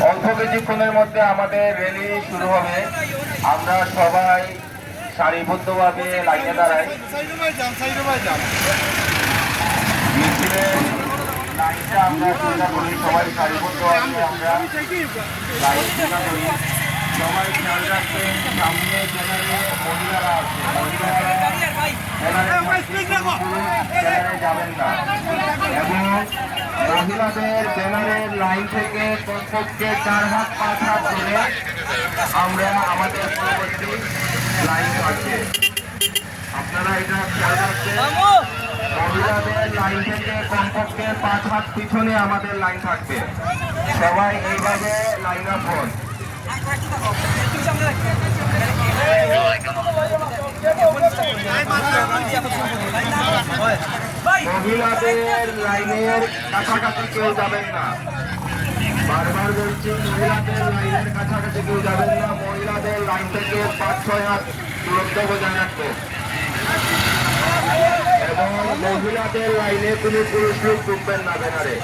অল্প কিছুক্ষণের মধ্যে আমাদের র্যালি শুরু হবে। আমরা সবাই সারিবদ্ধভাবে লাইনে দাঁড়াই। মিছিলের লাইনটা আমরা চিন্তা করি, সবাই সারিবদ্ধভাবে আমরা লাইন চিন্তা করি। সবাই খেয়াল রাখবেন, সামনে জেনারে মহিলারা আছে, মহিলারা যাবেন না এবং মহিলাদের ব্যানারের লাইন থেকে কমপক্ষে 4 হাত 5 হাত ধরে আমরা আমাদের পরবর্তী লাইন থাকবে। আপনারা এটা খেয়াল রাখবেন, মহিলাদের লাইন থেকে কমপক্ষে 5 হাত পিছনে আমাদের লাইন থাকবে। সবাই এইভাবে লাইন আপ হন। মহিলাদের লাইনের কাছাকাছি কেউ যাবেন না, বারবার বলছি, মহিলাদের লাইনের কাছাকাছি কেউ যাবেন না। মহিলাদের লাইন থেকে 5-6 হাত দূরত্ব বজায় রাখবে এবং মহিলাদের লাইনে কোনো পুরুষ লোক ঢুকবেন না ব্যানারে।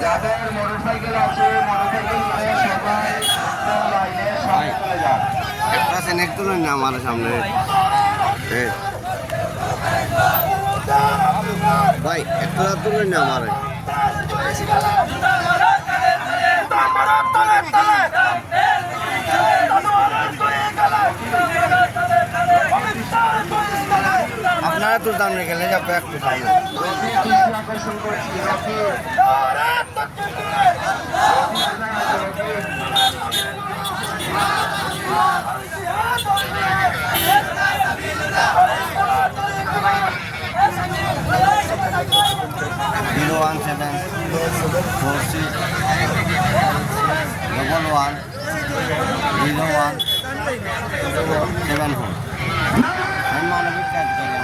যাদের মোটরসাইকেল আছে, মোটরসাইকেল নিয়ে সবাই লাইনে সামনে চলে যান। একটু না আমার সামনে ভাই, একটু তুলেন না আমার। আপনারা তো সামনে গেলে যাবে একটু সামনে। আকর্ষণ করছি Zero 1 7 4 6 1 1 0 1 7 4 মানবিক কাজ করে